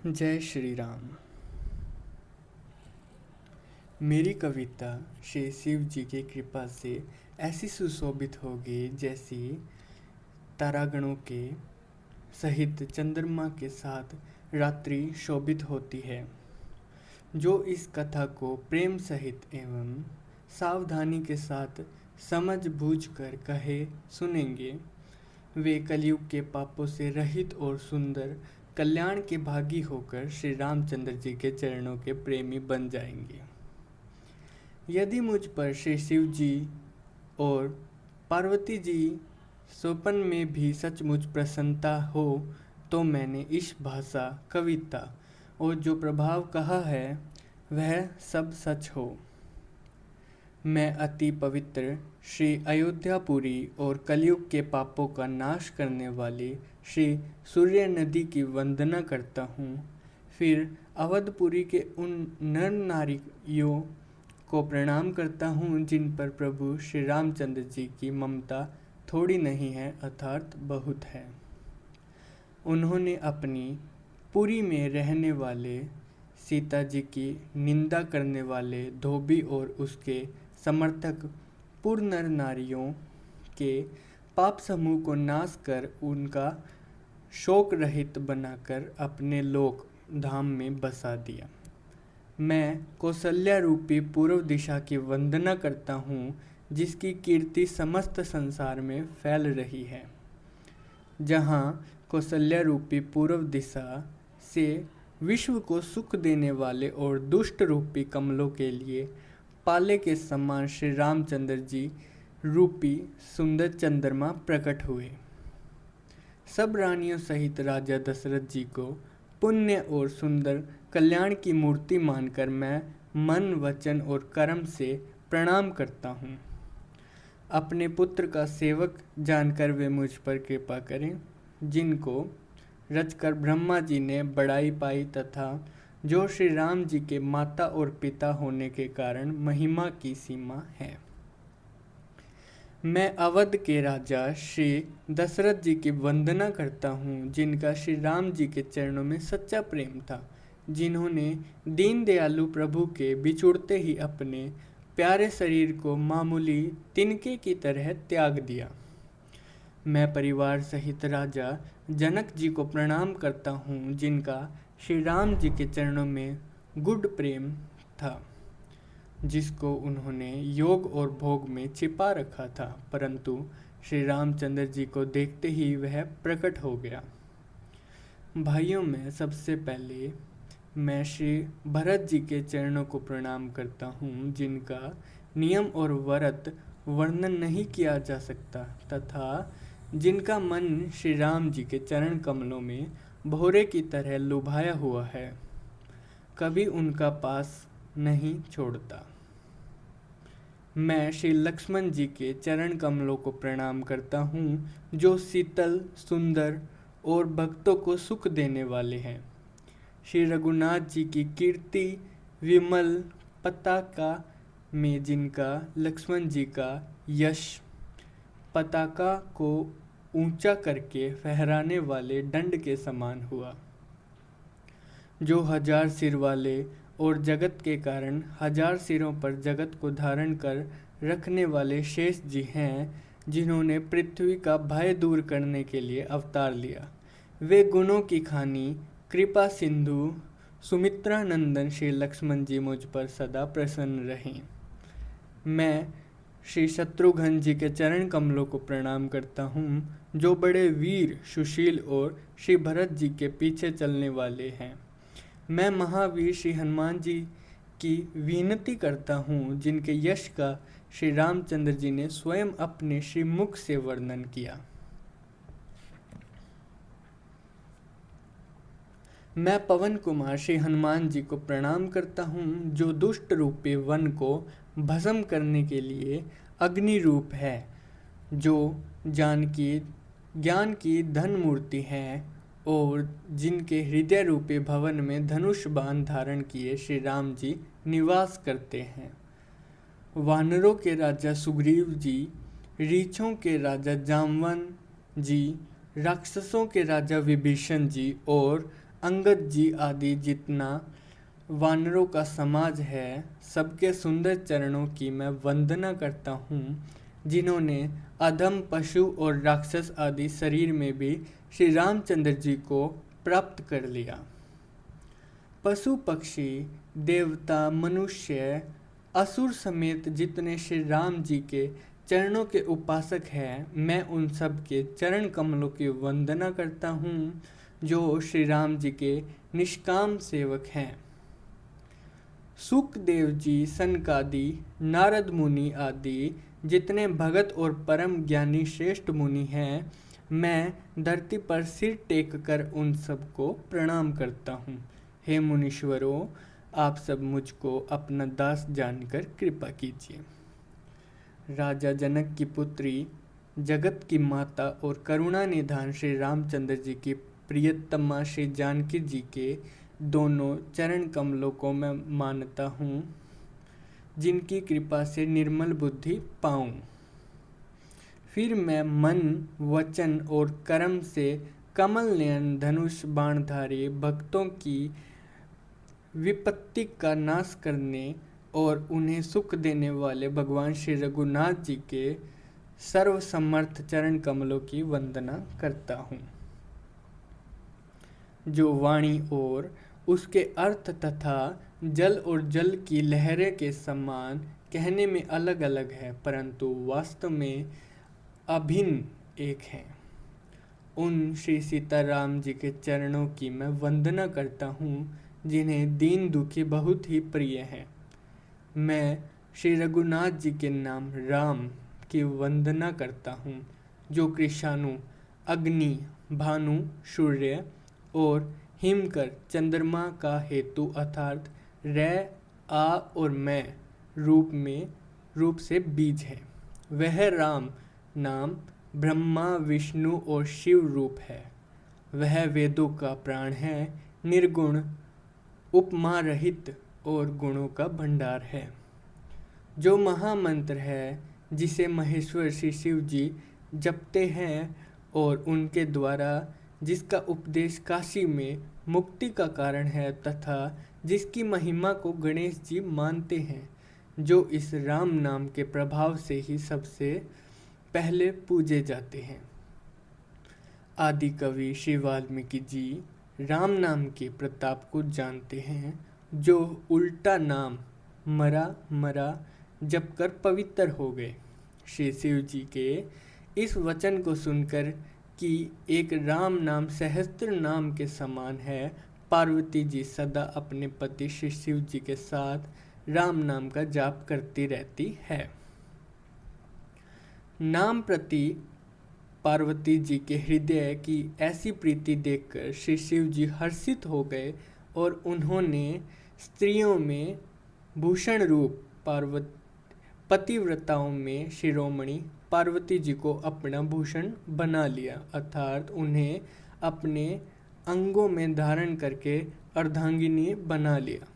जय श्री राम। मेरी कविता श्री शिव जी की कृपा से ऐसी सुशोभित होगी जैसी तारागणों के सहित चंद्रमा के साथ रात्रि शोभित होती है। जो इस कथा को प्रेम सहित एवं सावधानी के साथ समझ बूझ कर कहे सुनेंगे, वे कलयुग के पापों से रहित और सुंदर कल्याण के भागी होकर श्री रामचंद्र जी के चरणों के प्रेमी बन जाएंगे। यदि मुझ पर श्री शिव जी और पार्वती जी स्वप्न में भी सचमुच प्रसन्नता हो तो मैंने इस भाषा, कविता और जो प्रभाव कहा है वह सब सच हो। मैं अति पवित्र श्री अयोध्यापुरी और कलयुग के पापों का नाश करने वाली श्री सूर्य नदी की वंदना करता हूँ। फिर अवधपुरी के उन नर नारियों को प्रणाम करता हूँ जिन पर प्रभु श्री रामचंद्र जी की ममता थोड़ी नहीं है अर्थात बहुत है। उन्होंने अपनी पुरी में रहने वाले सीता जी की निंदा करने वाले धोबी और उसके समर्थक पुर नर नारियों के पाप समूह को नाश कर उनका शोक रहित बनाकर अपने लोक धाम में बसा दिया। मैं कौशल्या रूपी पूर्व दिशा की वंदना करता हूँ जिसकी कीर्ति समस्त संसार में फैल रही है। जहाँ कौशल्या रूपी पूर्व दिशा से विश्व को सुख देने वाले और दुष्ट रूपी कमलों के लिए पाले के समान श्री रामचंद्र जी रूपी सुंदर चंद्रमा प्रकट हुए। सब रानियों सहित राजा दशरथ जी को पुण्य और सुंदर कल्याण की मूर्ति मानकर मैं मन, वचन और कर्म से प्रणाम करता हूँ। अपने पुत्र का सेवक जानकर वे मुझ पर कृपा करें, जिनको रचकर ब्रह्मा जी ने बड़ाई पाई तथा जो श्री राम जी के माता और पिता होने के कारण महिमा की सीमा है। मैं अवध के राजा श्री दशरथ जी की वंदना करता हूँ जिनका श्री राम जी के चरणों में सच्चा प्रेम था, जिन्होंने दीन दयालु प्रभु के बिछुड़ते ही अपने प्यारे शरीर को मामूली तिनके की तरह त्याग दिया। मैं परिवार सहित राजा जनक जी को प्रणाम करता हूँ जिनका श्री राम जी के चरणों में गुड प्रेम था, जिसको उन्होंने योग और भोग में छिपा रखा था, परंतु श्री रामचंद्र जी को देखते ही वह प्रकट हो गया। भाइयों में सबसे पहले मैं श्री भरत जी के चरणों को प्रणाम करता हूँ जिनका नियम और व्रत वर्णन नहीं किया जा सकता तथा जिनका मन श्री राम जी के चरण कमलों में भौरे की तरह लुभाया हुआ है, कभी उनका पास नहीं छोड़ता। मैं श्री लक्ष्मण जी के चरण कमलों को प्रणाम करता हूँ जो शीतल, सुंदर और भक्तों को सुख देने वाले हैं। श्री रघुनाथ जी की कीर्ति विमल पताका में जिनका लक्ष्मण जी का यश पताका को ऊंचा करके फहराने वाले दंड के समान हुआ। जो हजार सिर वाले और जगत के कारण हजार सिरों पर जगत को धारण कर रखने वाले शेष जी हैं, जिन्होंने पृथ्वी का भय दूर करने के लिए अवतार लिया। वे गुणों की खानी कृपा सिंधु सुमित्रा नंदन श्री लक्ष्मण जी मुझ पर सदा प्रसन्न रहें। मैं श्री शत्रुघ्न जी के चरण कमलों को प्रणाम करता हूँ जो बड़े वीर, सुशील और श्री भरत जी के पीछे चलने वाले हैं। मैं महावीर श्री हनुमान जी की विनती करता हूँ जिनके यश का श्री रामचंद्र जी ने स्वयं अपने श्री मुख से वर्णन किया। मैं पवन कुमार श्री हनुमान जी को प्रणाम करता हूँ जो दुष्ट रूपी वन को भस्म करने के लिए अग्नि रूप है, जो ज्ञान की धन मूर्ति है और जिनके हृदय रूपी भवन में धनुष बाण धारण किए श्री राम जी निवास करते हैं। वानरों के राजा सुग्रीव जी, रीछों के राजा जामवन जी, राक्षसों के राजा विभीषण जी और अंगद जी आदि जितना वानरों का समाज है, सबके सुंदर चरणों की मैं वंदना करता हूँ, जिन्होंने अधम पशु और राक्षस आदि शरीर में भी श्री रामचंद्र जी को प्राप्त कर लिया। पशु पक्षी देवता मनुष्य असुर समेत जितने श्री राम जी के चरणों के उपासक हैं, मैं उन सब के चरण कमलों की वंदना करता हूँ, जो श्री राम जी के निष्काम सेवक हैं। सुखदेव जी, सनकादि, नारद मुनि आदि जितने भगत और परम ज्ञानी श्रेष्ठ मुनि हैं, मैं धरती पर सिर टेक कर उन सबको प्रणाम करता हूँ। हे मुनीश्वरों, आप सब मुझको अपना दास जानकर कृपा कीजिए। राजा जनक की पुत्री, जगत की माता और करुणा निधान श्री रामचंद्र जी की प्रियतमा श्री जानकी जी के दोनों चरण कमलों को मैं मानता हूँ, जिनकी कृपा से निर्मल बुद्धि पाऊँ। फिर मैं मन, वचन और कर्म से कमल नयन धनुष बाणधारी भक्तों की विपत्ति का नाश करने और उन्हें सुख देने वाले भगवान श्री रघुनाथ जी के सर्वसमर्थ चरण कमलों की वंदना करता हूँ, जो वाणी और उसके अर्थ तथा जल और जल की लहरें के समान कहने में अलग अलग है, परंतु वास्तव में अभिन्न एक है। उन श्री सीताराम जी के चरणों की मैं वंदना करता हूँ, जिन्हें दीन दुखी बहुत ही प्रिय हैं। मैं श्री रघुनाथ जी के नाम राम की वंदना करता हूँ, जो कृषाणु, अग्नि, भानु, सूर्य और हिमकर चंद्रमा का हेतु अर्थात रै, आ और मैं रूप से बीज है। वह राम नाम ब्रह्मा, विष्णु और शिव रूप है। वह वेदों का प्राण है, निर्गुण, उपमा रहित और गुणों का भंडार है। जो महामंत्र है, जिसे महेश्वर श्री शिव जी जपते हैं और उनके द्वारा जिसका उपदेश काशी में मुक्ति का कारण है, तथा जिसकी महिमा को गणेश जी मानते हैं, जो इस राम नाम के प्रभाव से ही सबसे पहले पूजे जाते हैं। आदि कवि श्री वाल्मीकि जी राम नाम के प्रताप को जानते हैं, जो उल्टा नाम मरा मरा जप कर पवित्र हो गए। श्री शिव जी के इस वचन को सुनकर कि एक राम नाम सहस्त्र नाम के समान है, पार्वती जी सदा अपने पति श्री शिव जी के साथ राम नाम का जाप करती रहती है। नाम प्रति पार्वती जी के हृदय की ऐसी प्रीति देखकर श्री शिव जी हर्षित हो गए और उन्होंने स्त्रियों में भूषण रूप पतिव्रताओं में शिरोमणि पार्वती जी को अपना भूषण बना लिया, अर्थात उन्हें अपने अंगों में धारण करके अर्धांगिनी बना लिया।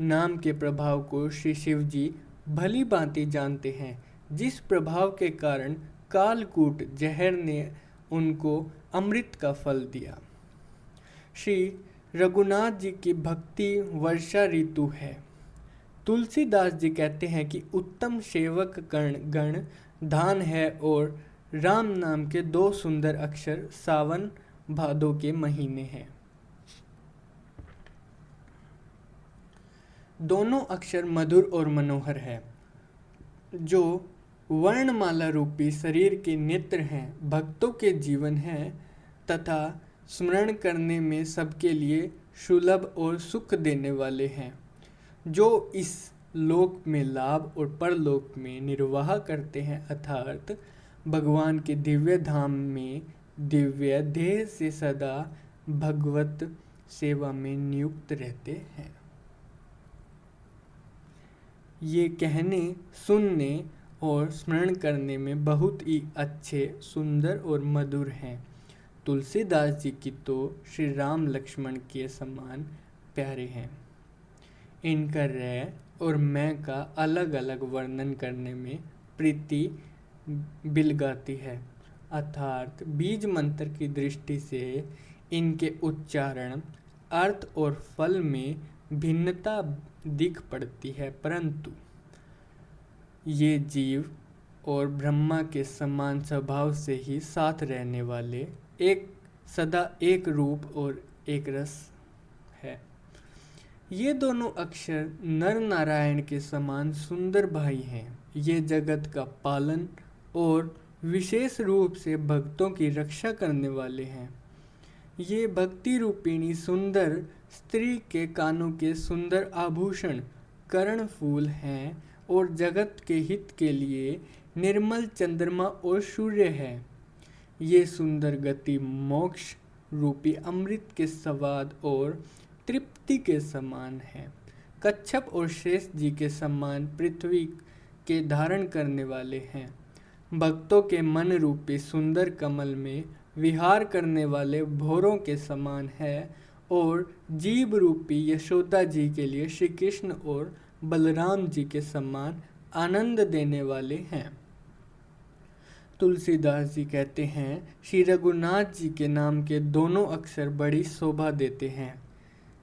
नाम के प्रभाव को श्री शिव जी भली भांति जानते हैं, जिस प्रभाव के कारण कालकूट जहर ने उनको अमृत का फल दिया। श्री रघुनाथ जी की भक्ति वर्षा ऋतु है। तुलसीदास जी कहते हैं कि उत्तम सेवक गण धान है और राम नाम के दो सुंदर अक्षर सावन भादो के महीने हैं। दोनों अक्षर मधुर और मनोहर है, जो वर्णमाला रूपी शरीर के नेत्र हैं, भक्तों के जीवन हैं तथा स्मरण करने में सबके लिए सुलभ और सुख देने वाले हैं, जो इस लोक में लाभ और परलोक में निर्वाह करते हैं, अर्थात भगवान के दिव्य धाम में दिव्य देह से सदा भगवत सेवा में नियुक्त रहते हैं। ये कहने, सुनने और स्मरण करने में बहुत ही अच्छे, सुंदर और मधुर हैं। तुलसीदास जी की तो श्री राम लक्ष्मण के समान प्यारे हैं। इनका रै और मैं का अलग अलग वर्णन करने में प्रीति बिलगाती है, अर्थात बीज मंत्र की दृष्टि से इनके उच्चारण अर्थ और फल में भिन्नता दिख पड़ती है, परंतु ये जीव और ब्रह्मा के समान स्वभाव से ही साथ रहने वाले, एक सदा एक रूप और एक रस है। ये दोनों अक्षर नर नारायण के समान सुंदर भाई हैं। ये जगत का पालन और विशेष रूप से भक्तों की रक्षा करने वाले हैं। ये भक्ति रूपिणी सुंदर स्त्री के कानों के सुंदर आभूषण कर्ण फूल हैं और जगत के हित के लिए निर्मल चंद्रमा और सूर्य है। ये सुंदर गति मोक्ष रूपी अमृत के स्वाद और तृप्ति के समान है। कच्छप और शेष जी के समान पृथ्वी के धारण करने वाले हैं। भक्तों के मन रूपी सुंदर कमल में विहार करने वाले भौरों के समान है और जीव रूपी यशोदा जी के लिए श्री कृष्ण और बलराम जी के समान आनंद देने वाले हैं। तुलसीदास जी कहते हैं, श्री रघुनाथ जी के नाम के दोनों अक्षर बड़ी शोभा देते हैं,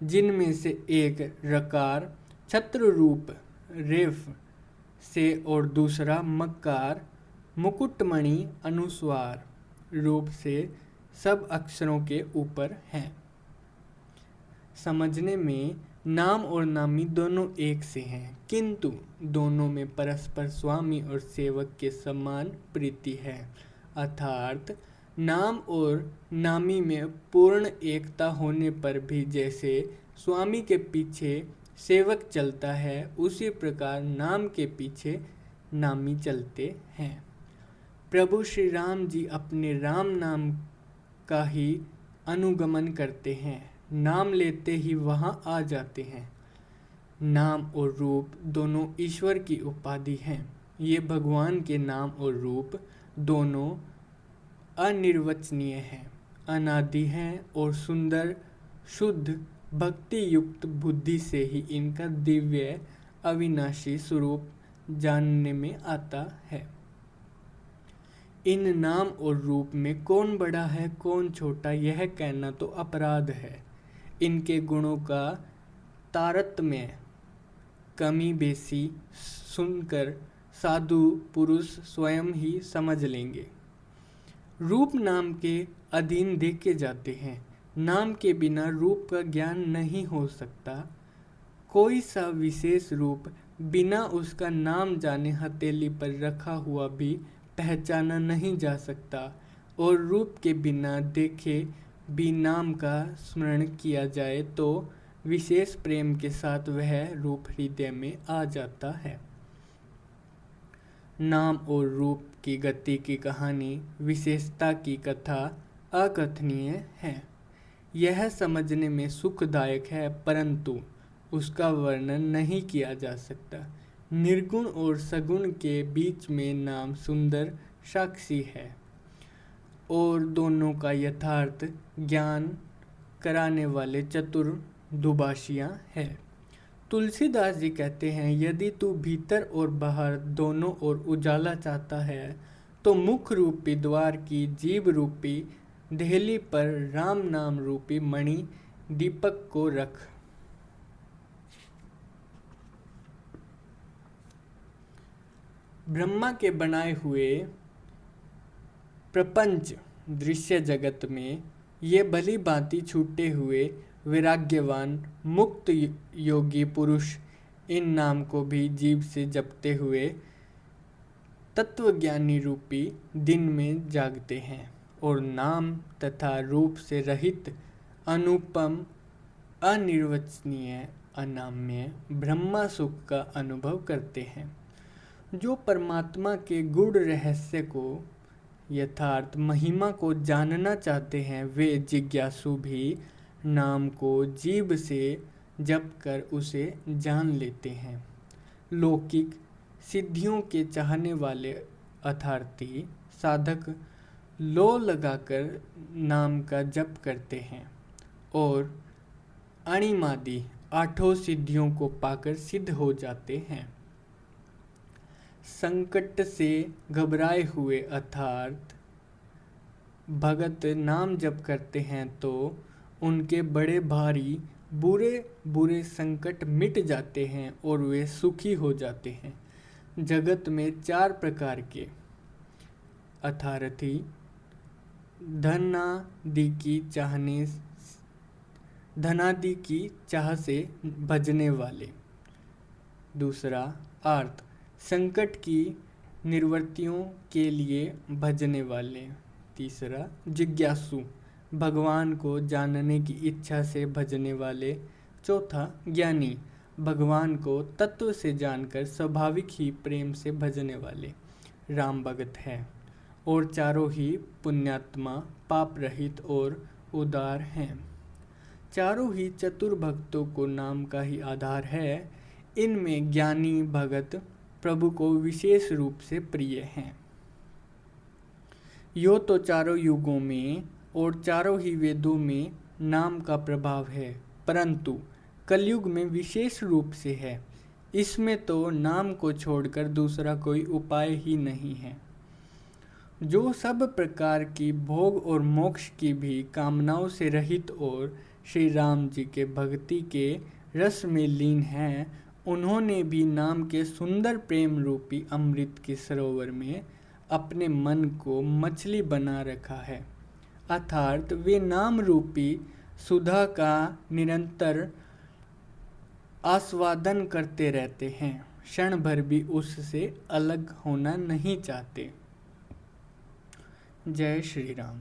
जिनमें से एक रकार छत्र रूप रेफ से और दूसरा मकार मुकुटमणि अनुस्वार रूप से सब अक्षरों के ऊपर है। समझने में नाम और नामी दोनों एक से हैं, किंतु दोनों में परस्पर स्वामी और सेवक के समान प्रीति है। अर्थात नाम और नामी में पूर्ण एकता होने पर भी जैसे स्वामी के पीछे सेवक चलता है, उसी प्रकार नाम के पीछे नामी चलते हैं। प्रभु श्री राम जी अपने राम नाम का ही अनुगमन करते हैं, नाम लेते ही वहाँ आ जाते हैं। नाम और रूप दोनों ईश्वर की उपाधि हैं। ये भगवान के नाम और रूप दोनों अनिर्वचनीय हैं, अनादि हैं और सुंदर शुद्ध भक्ति युक्त बुद्धि से ही इनका दिव्य अविनाशी स्वरूप जानने में आता है। इन नाम और रूप में कौन बड़ा है कौन छोटा, यह कहना तो अपराध है। इनके गुणों का तारतम्य कमी बेसी सुनकर साधु पुरुष स्वयं ही समझ लेंगे। रूप नाम के अधीन देखे जाते हैं। नाम के बिना रूप का ज्ञान नहीं हो सकता। कोई सा विशेष रूप बिना उसका नाम जाने हथेली पर रखा हुआ भी पहचाना नहीं जा सकता और रूप के बिना देखे भी नाम का स्मरण किया जाए तो विशेष प्रेम के साथ वह रूप हृदय में आ जाता है। नाम और रूप की गति की कहानी, विशेषता की कथा अकथनीय है। यह समझने में सुखदायक है, परंतु उसका वर्णन नहीं किया जा सकता। निर्गुण और सगुण के बीच में नाम सुंदर साक्षी है और दोनों का यथार्थ ज्ञान कराने वाले चतुर दुभाषियाँ है। तुलसीदास जी कहते हैं, यदि तू भीतर और बाहर दोनों ओर उजाला चाहता है तो मुख रूपी द्वार की जीव रूपी देहली पर राम नाम रूपी मणि दीपक को रख। ब्रह्मा के बनाए हुए प्रपंच दृश्य जगत में ये भली भांति छूटे हुए वैराग्यवान मुक्त योगी पुरुष इन नाम को भी जीव से जपते हुए तत्वज्ञानी रूपी दिन में जागते हैं और नाम तथा रूप से रहित अनुपम अनिर्वचनीय अनाम्य ब्रह्मा सुख का अनुभव करते हैं। जो परमात्मा के गूढ़ रहस्य को यथार्थ महिमा को जानना चाहते हैं, वे जिज्ञासु भी नाम को जीभ से जप कर उसे जान लेते हैं। लौकिक सिद्धियों के चाहने वाले अर्थार्थी साधक लो लगाकर नाम का जप करते हैं और अणिमादि आठों सिद्धियों को पाकर सिद्ध हो जाते हैं। संकट से घबराए हुए अर्थात भगत नाम जप करते हैं तो उनके बड़े भारी बुरे बुरे संकट मिट जाते हैं और वे सुखी हो जाते हैं। जगत में 4 प्रकार के अर्थार्थी, धनादि की चाह से भजने वाले। दूसरा, आर्त, संकट की निवृत्तियों के लिए भजने वाले। तीसरा, जिज्ञासु, भगवान को जानने की इच्छा से भजने वाले। चौथा, ज्ञानी, भगवान को तत्व से जानकर स्वाभाविक ही प्रेम से भजने वाले राम भगत है। और चारों ही पुण्यात्मा, पाप रहित और उदार हैं। चारों ही चतुर भक्तों को नाम का ही आधार है। इनमें ज्ञानी भगत प्रभु को विशेष रूप से प्रिय हैं। यो तो चारों युगों में और चारों ही वेदों में नाम का प्रभाव है, परंतु कलयुग में विशेष रूप से है। इसमें तो नाम को छोड़कर दूसरा कोई उपाय ही नहीं है। जो सब प्रकार की भोग और मोक्ष की भी कामनाओं से रहित और श्री राम जी के भक्ति के रस में लीन हैं, उन्होंने भी नाम के सुंदर प्रेम रूपी अमृत के सरोवर में अपने मन को मछली बना रखा है। अर्थात वे नाम रूपी सुधा का निरंतर आस्वादन करते रहते हैं, क्षण भर भी उससे अलग होना नहीं चाहते। जय श्री राम।